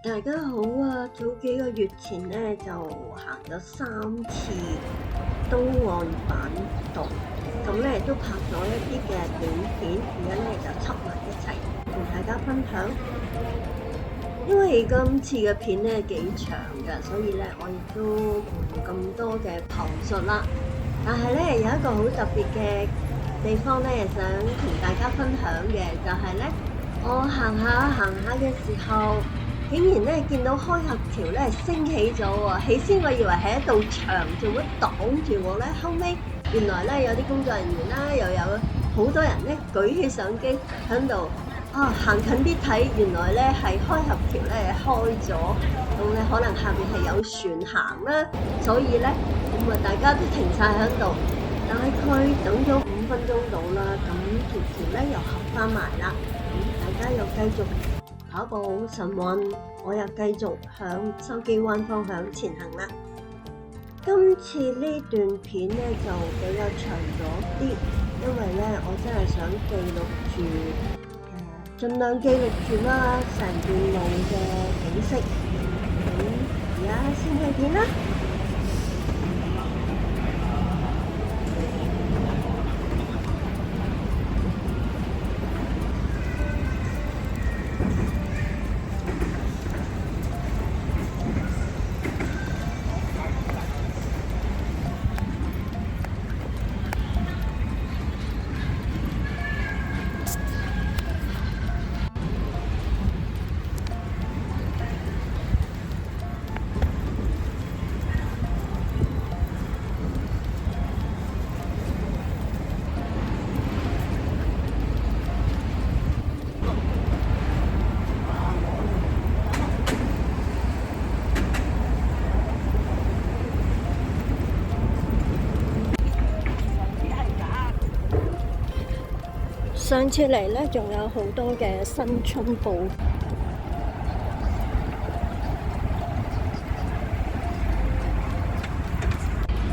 大家好啊！早幾個月前咧就行咗3次東岸板道，咁咧都拍咗一啲嘅短片，而家咧就輯埋一齊同大家分享。因為今次嘅片咧幾長嘅，所以咧我亦都唔咁多嘅旁述啦。但係咧有一個好特別嘅地方咧，想同大家分享嘅就係咧，我行下嘅時候，竟然咧見到開合橋咧升起咗喎！起先我以為係一道牆做乜擋住我咧，後尾原來咧有啲工作人員啦，又有好多人咧舉起相機喺度行近啲睇，原來咧係開合橋咧開咗，咁咧可能下面係有船行啦，所以咧咁啊大家都停晒喺度，大概等咗5分鐘到啦，咁條橋咧又合翻埋啦，咁大家又繼續跑步晨運，我又繼續向筲箕灣方向前行啦。今次呢段片咧就比較長咗啲，因為咧我真係想記錄住，盡量記錄住啦成段路嘅景色。咁而家先睇片啦。上次嚟咧，仲有好多嘅新春布。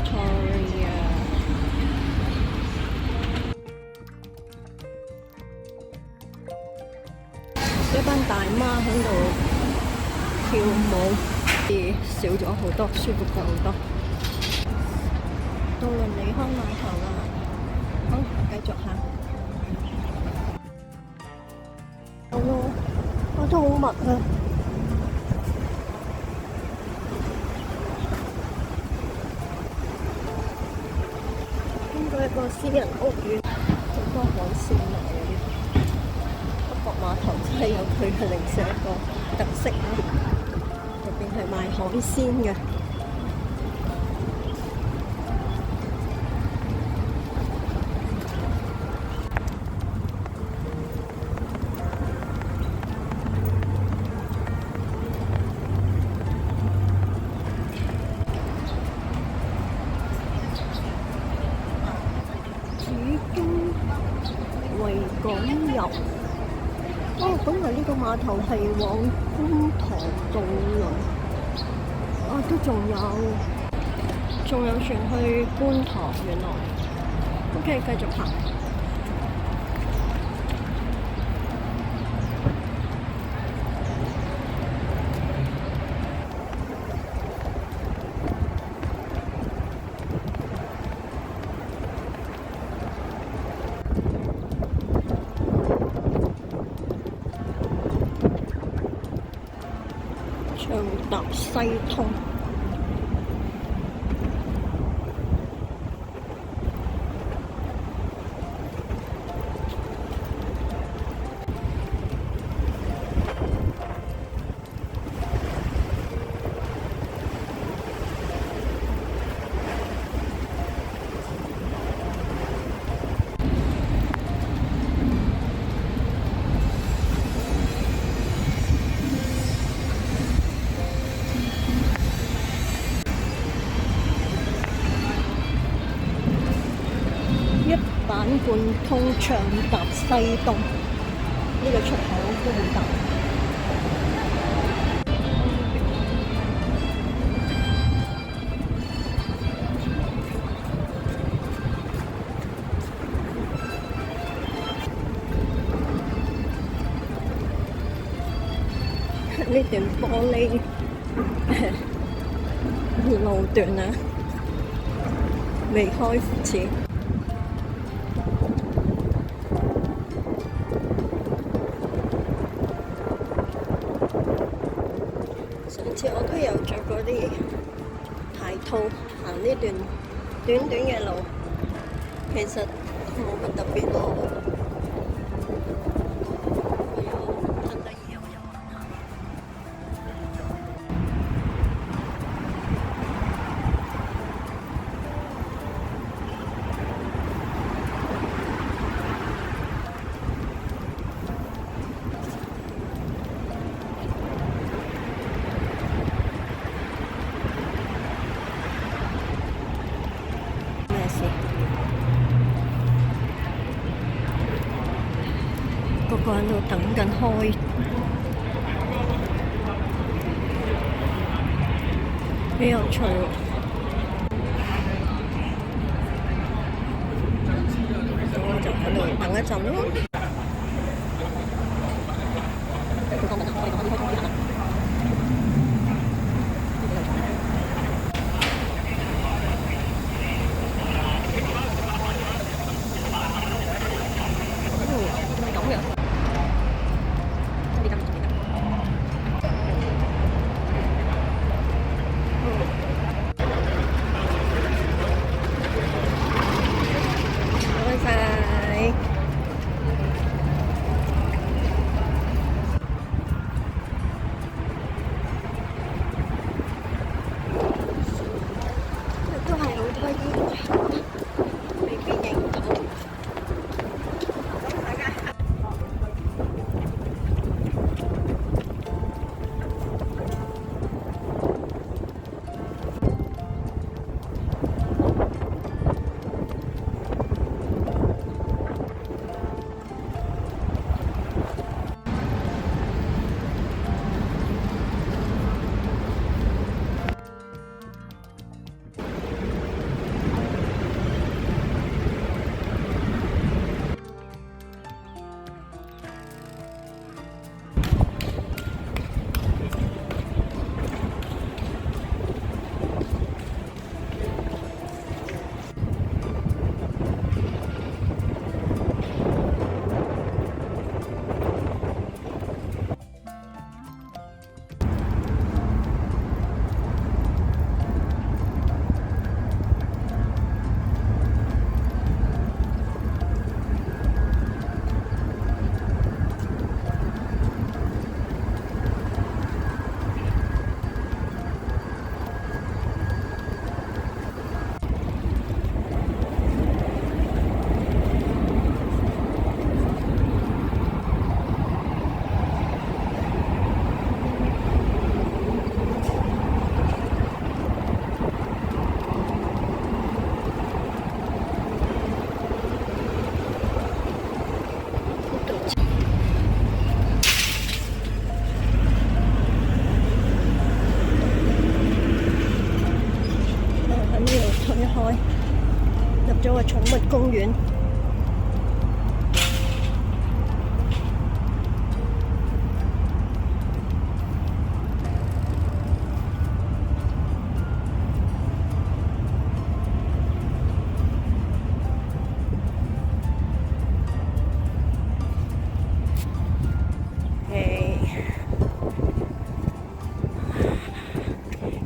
Sorry 啊！一班大媽喺度跳舞，少咗好多，舒服咗好多。渡輪離開碼頭啦，好，繼續行。我都好密啊！經過一個私人屋苑，好多海鮮賣嗰啲。北角碼頭真係有佢嘅零舍一個特色啊！入邊係賣海鮮嘅。維港遊咁啊！呢個碼頭係往觀塘渡輪都仲有船去觀塘，原來 OK， 繼續行。長達西通，板貫通長達西東，呢個出口都好大。呢段玻璃路段啊，未開始。上次我都有着嗰啲鞋套行呢段短短嘅路，其實冇乜特別咯。個個喺度等緊開，幾有趣喎！咁我就喺度等一陣咯。入咗個寵物公園。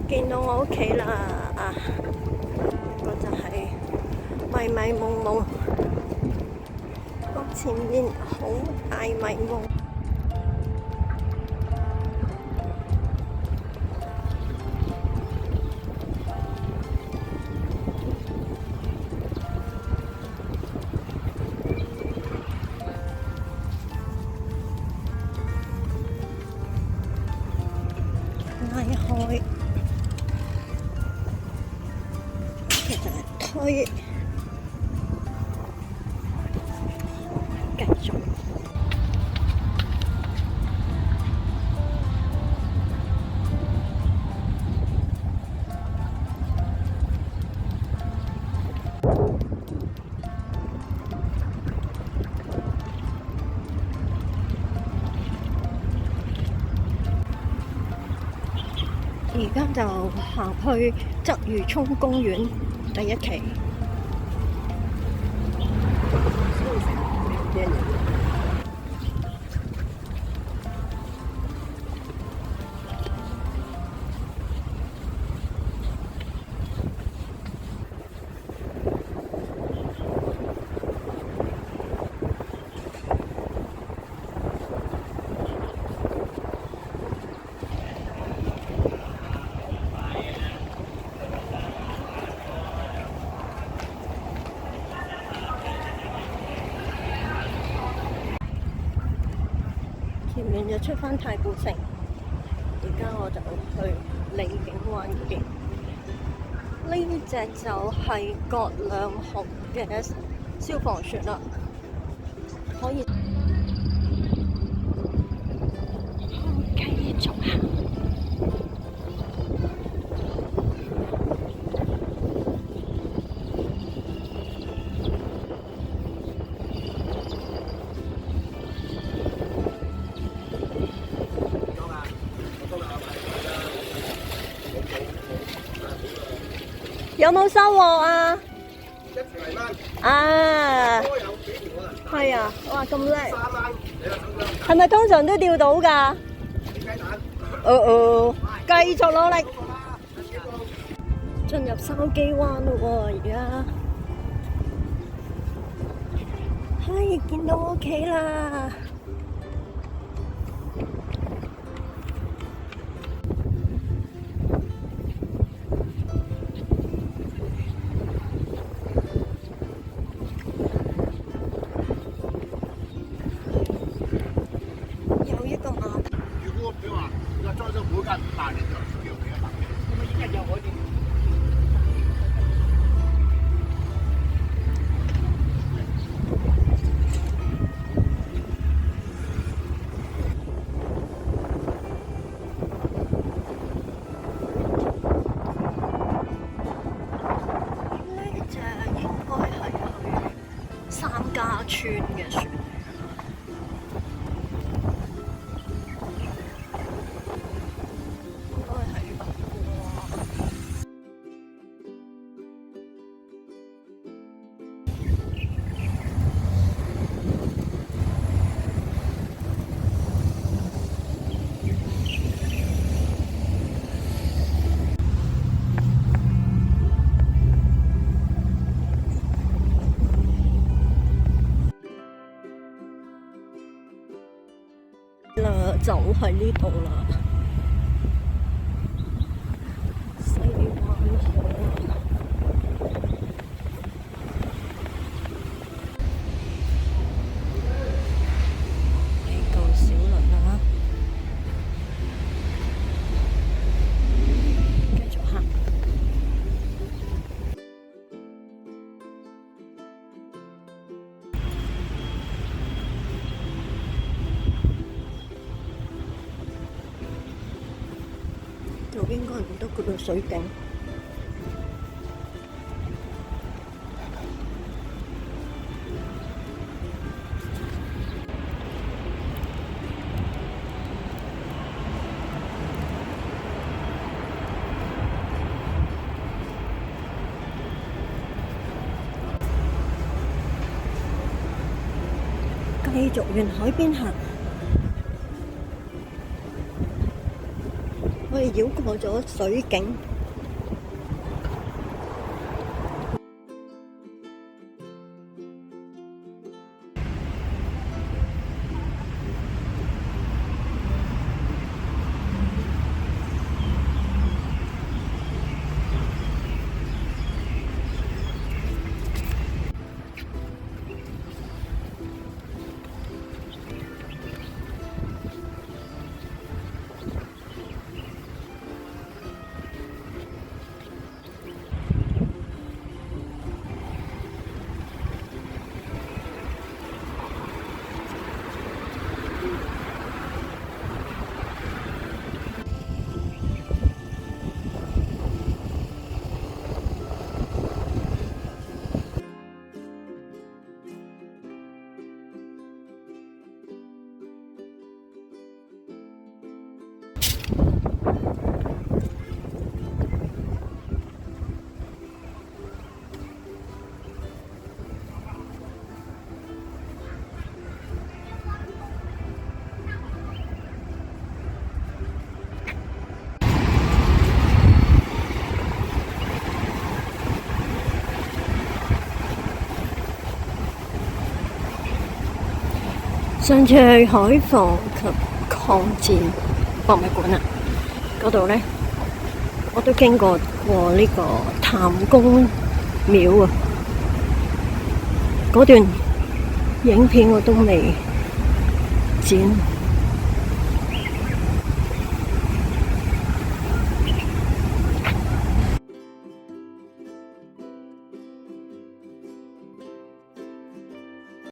見到我屋企啦啊！個就係迷迷蒙蒙，個前面好大迷蒙。拉開。推，繼續。而家就行去鰂魚涌公園第一期。前面就出返太古城，而家我就去荔景灣嗰邊。呢隻就係葛量洪嘅消防船啦，可以繼續行。有冇收穫啊？一條泥鯭，啊，都有幾條啊？係啊，哇咁叻！ 3鯭，你話得唔得？係咪通常都釣到㗎？雞蛋，繼續努力，好啦，進入筲箕灣咯喎，而家係見到屋企啦。有一個碼頭。如果譬如話，你話裝咗每間大年就叫幾多百嘅？咁啊，一日又可以。呢隻應該係去三家村嘅船。就喺呢度啦，西灣河呢個小輪啊，繼續行。就應該唔得嗰度水景。繼續沿海邊行。我哋繞過咗水景。上次去海防及抗戰博物館啊，嗰度呢，我都經過呢個譚公廟啊，嗰段影片我都未剪。